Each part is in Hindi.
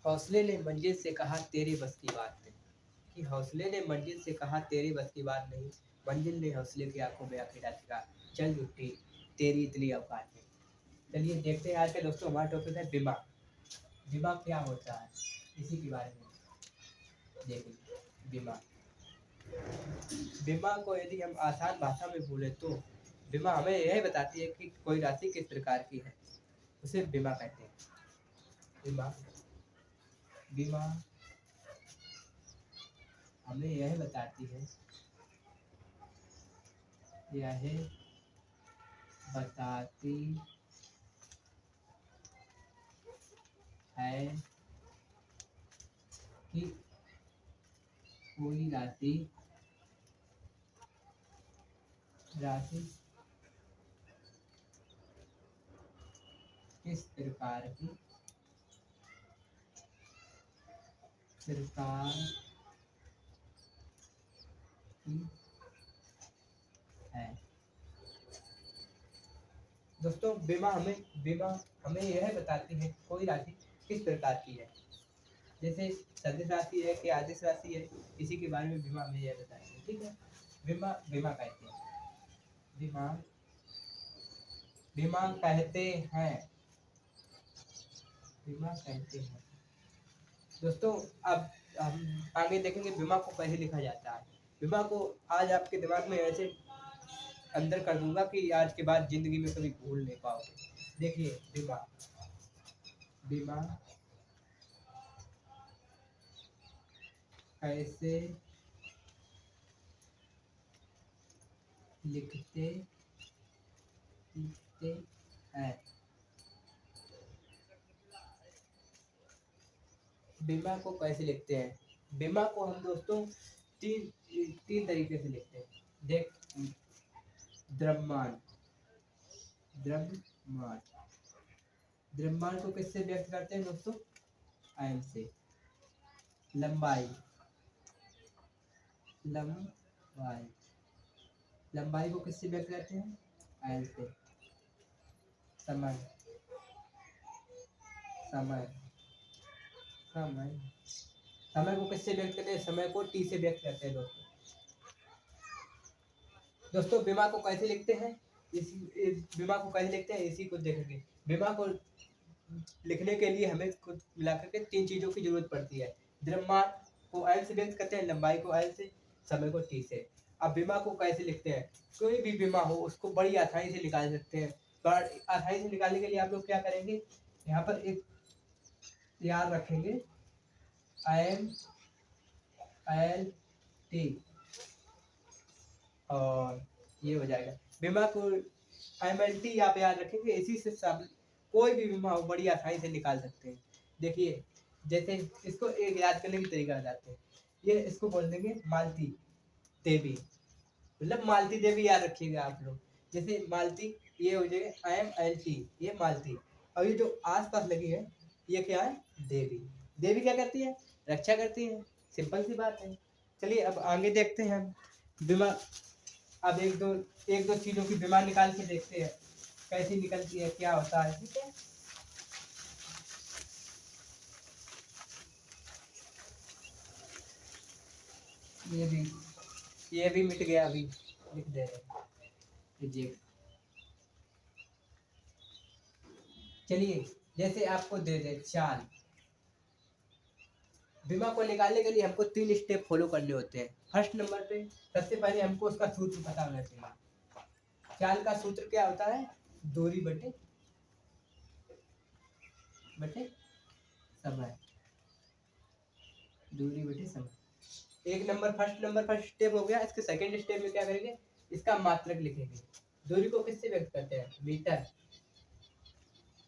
हौसले ने मंजिल से कहा तेरे बस की बात नहीं। कि हौसले ने मंजिल से कहा तेरे बस की बात नहीं, मंजिल ने हौसले की आंखों में आंखें डाल के कहा चल झुट्टी तेरी इतनी औकात नहीं। चलिए देखते हैं आज के दोस्तों, हमारा टॉपिक है दिमाग। दिमाग क्या होता है इसी के बारे में देखेंगे। दिमाग, दिमाग को यदि हम आसान भाषा में बोले तो दिमाग हमें यह बताती है कि कोई राशि किस प्रकार की है, उसे बीमा कहते हैं। बीमा, बीमा हमें यह बताती है, यह बताती है कि कोई राशि राशि किस प्रकार की प्रकार की है। दोस्तों बीमा हमें यह बताती है कोई राशि किस प्रकार की है। जैसे सदिश राशि है कि आदिश राशि है, इसी के बारे में बीमा हमें यह बताती है। ठीक है, बीमा बीमा कहते हैं, बीमा बीमा कहते हैं, बीमा कहते हैं। दोस्तों अब हम आगे देखेंगे बीमा को कैसे लिखा जाता है। बीमा को आज आपके दिमाग में ऐसे अंदर कर दूंगा कि आज के बाद जिंदगी में कभी भूल नहीं पाओगे। देखिए बीमा, बीमा कैसे लिखते लिखते हैं। बीमा को कैसे लिखते हैं, बीमा को हम दोस्तों तीन तीन तरीके से लिखते हैं। देख, द्रव्यमान, द्रव्यमान, द्रव्यमान को किससे व्यक्त करते हैं दोस्तों, एम से। लंबाई, लंबाई, लंबाई को किससे व्यक्त करते हैं, एल से। समय, समय, समय, समय को किससे व्यक्त करते हैं, समय को टी से व्यक्त करते हैं दोस्तों। दोस्तों बीमा को कैसे लिखते हैं, इस बीमा को कैसे लिखते हैं इसी को देखेंगे। बीमा को लिखने के लिए हमें कुछ मिलाकर के तीन चीजों की जरूरत पड़ती है। द्रव्यमान को एल से व्यक्त करते हैं, लंबाई को एल से, समय को टी से। अब बीमा को कैसे लिखते हैं, कोई भी बीमा हो उसको बड़ी आसानी से निकाल सकते हैं। बड़ी आसानी से निकालने के लिए आप लोग क्या करेंगे, यहाँ पर एक याद रखेंगे, एम एल टी, और ये हो जाएगा बीमा को एम एल टी आप याद रखेंगे। इसी से सब कोई भी बीमा हो बड़ी आसानी से निकाल सकते हैं। देखिए जैसे इसको एक याद करने की तरीका बताते हैं, ये इसको बोल देंगे मालती देवी, मतलब मालती देवी याद रखिएगा आप लोग। जैसे मालती, ये हो जाएगा एम एल टी, ये मालती। और ये जो आस पास लगी है ये क्या है, देवी। देवी क्या करती है, रक्षा करती है, सिंपल सी बात है। चलिए अब आगे देखते हैं हम बीमा। अब एक दो चीजों की बीमा निकाल के देखते हैं कैसी निकलती है, क्या होता है। ठीक है, ये भी मिट गया, अभी लिख दे रहे हैं। चलिए जैसे आपको दे दे चाल, बीमा को निकालने के लिए हमको तीन स्टेप फॉलो करने होते हैं। फर्स्ट नंबर पे सबसे पहले हमको उसका सूत्र पता होना चाहिए। चाल का सूत्र क्या होता है, दूरी बटे बटे समय, दूरी बटे समय। एक नंबर फर्स्ट स्टेप हो गया। इसके सेकंड स्टेप में क्या करेंगे, इसका मात्रक लिखेंगे। दूरी को किससे व्यक्त करते हैं, मीटर।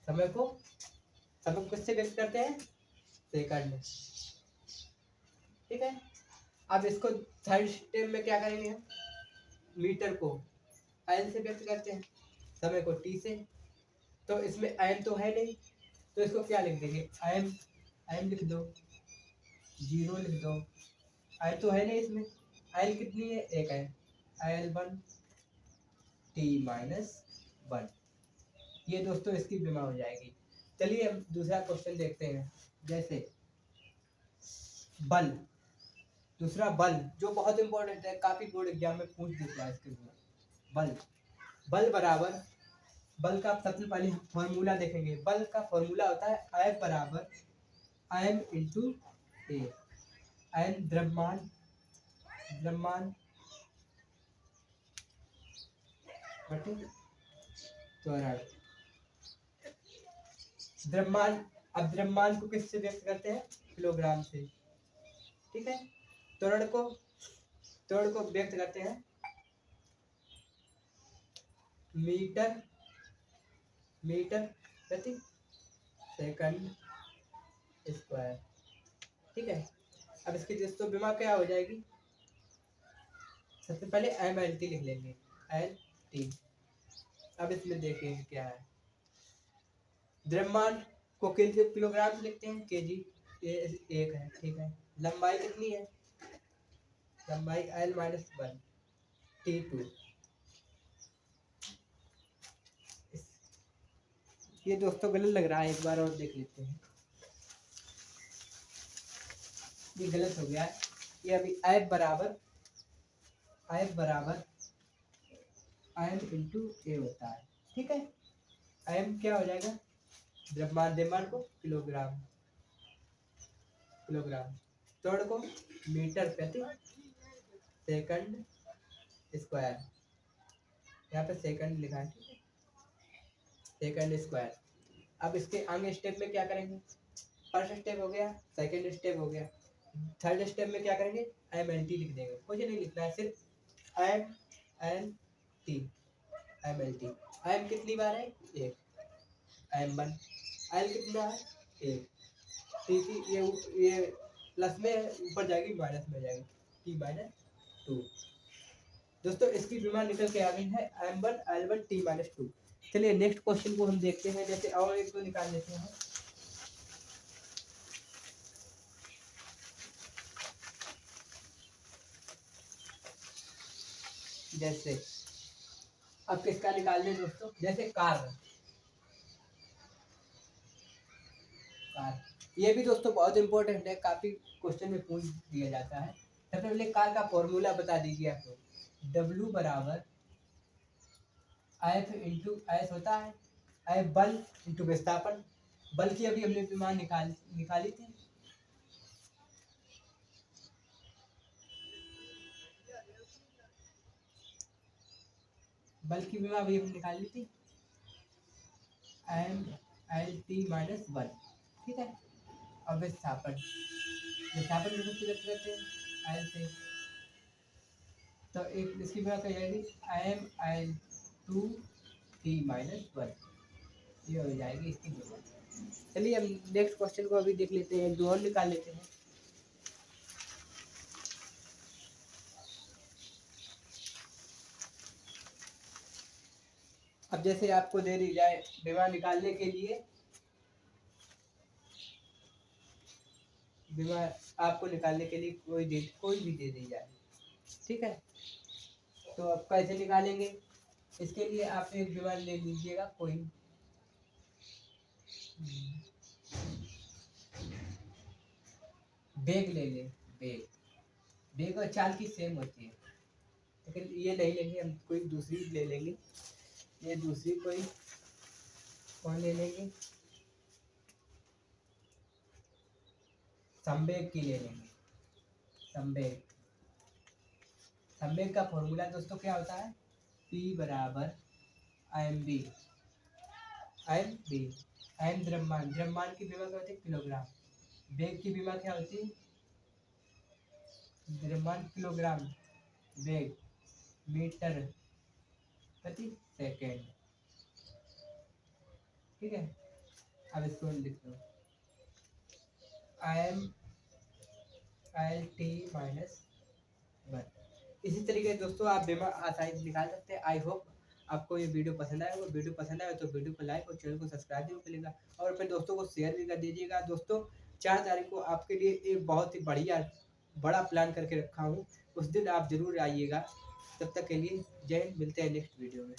समय को किससे व्यक्त करते हैं, सेकंड। ठीक है, अब इसको थर्ड स्टेप में क्या करेंगे हम, मीटर को एल से व्यक्त करते हैं, समय को टी से। तो इसमें एम तो है नहीं, तो इसको क्या लिख देंगे, एम, एम लिख दो, जीरो लिख दो। एल तो है नहीं इसमें, एल कितनी है, एक है, L one T minus one. ये दोस्तों इसकी बीमा हो जाएगी। चलिए अब दूसरा क्वेश्चन देखते हैं। जैसे बल, दूसरा बल जो बहुत इंपॉर्टेंट है, काफी बोर्ड एग्जाम में पूछ देता है इसके लिए। बल, बल बराबर, बल का सबसे पहले फॉर्मूला देखेंगे। बल का फॉर्मूला होता है F बराबर m इंटू ए। m द्रव्यमान, द्रव्यमान बटे त्वरण। द्रव्यमान, अब द्रव्यमान को किससे व्यक्त करते हैं? किलोग्राम से, ठीक है। त्वरण को, त्वरण को व्यक्त करते हैं मीटर, मीटर प्रति सेकंड स्क्वायर, ठीक है। अब इसकी दोस्तों विमा क्या हो जाएगी? सबसे पहले MLT लिख लेंगे, LT। अब इसमें देखेंगे क्या है। द्रव्यमान को किलोग्राम से लिखते हैं, केजी, ये एक है, ठीक है। लंबाई कितनी है? लंबाई L-1 T2। ये दोस्तों गलत लग रहा है, एक बार और देख लेते हैं। ये गलत हो गया है। ये अभी F बराबर m इंटू ए होता है, ठीक है। m क्या हो जाएगा? द्रव्यमान, द्रव्यमान को किलोग्राम, किलोग्राम, त्वरण को मीटर प्रति सेकंड स्क्वायर, यहाँ पे सेकंड लिखा है, ठीक है, सेकंड स्क्वायर। अब इसके आगे स्टेप में क्या करेंगे? फर्स्ट स्टेप हो गया, सेकंड स्टेप हो गया, थर्ड स्टेप में क्या करेंगे? MLT लिख देंगे। कुछ नहीं लिखना है, सिर्फ MLT, MLT। M कितनी बार है? एक, M1। L कितना है? एक। T की ये प्लस में ऊपर जाएगी, माइनस में जाएगी, T-2। दोस्तों इसकी विमा निकल के आ गई है M1 L1 T-2। चलिए नेक्स्ट क्वेश्चन को हम देखते हैं। जैसे और एक तो निकाल लेते हैं। जैसे अब किसका निकाल लें दोस्तों? जैसे कार, कार ये भी दोस्तों बहुत इंपॉर्टेंट है, काफी क्वेश्चन में पूछ दिया जाता है। सबसे पहले कार का फॉर्मूला बता दीजिए आपको। W बराबर F इंटू एस होता है, F बल इंटू विस्थापन। बल की अभी हमने विमान निकाली थी, बल की विमा अभी हमने निकाली थी MLT-1, ठीक है। अब विस्थापन, विस्थापन किससे व्यक्त करते हैं? L से। तो एक इसकी विमा क्या जाएगी? ML2T-1, ये हो जाएगी इसकी विमा। चलिए हम नेक्स्ट क्वेश्चन को अभी देख लेते हैं, दो और निकाल लेते हैं। अब जैसे आपको दे दी जाए विमा निकालने के लिए, विमा आपको निकालने के लिए कोई भी दे दी जाए, ठीक है। तो आप कैसे निकालेंगे? इसके लिए आप एक विमा ले लीजिएगा कोई, बेग ले लें, बेग, बेग और चाल की सेम होती है, लेकिन ये नहीं लेंगे हम, कोई दूसरी ले लेंगे। ये दूसरी कोई कौन ले लेंगे? संवेग की ले लेंगे, संवेग। संवेग का फॉर्मूला दोस्तों क्या होता है? P बराबर mv, m द्रव्यमान, द्रव्यमान की विमा क्या होती है? किलोग्राम। वेग की विमा क्या होती है? द्रव्यमान किलोग्राम, वेग मीटर प्रति सेकेंड, ठीक है। अब इसको लिख लो MLT-1। इसी तरीके दोस्तों आप विमा आसानी से निकाल सकते हैं। आई होप आपको ये वीडियो पसंद आया। वीडियो पसंद आए तो वीडियो को लाइक और चैनल को सब्सक्राइब जरूर करिएगा और अपने दोस्तों को शेयर भी कर दीजिएगा। दोस्तों 4 तारीख को आपके लिए एक बहुत ही बड़ा प्लान करके रखा हूँ, उस दिन आप जरूर आइएगा। तब तक के लिए जय हिंद, मिलते हैं नेक्स्ट वीडियो में।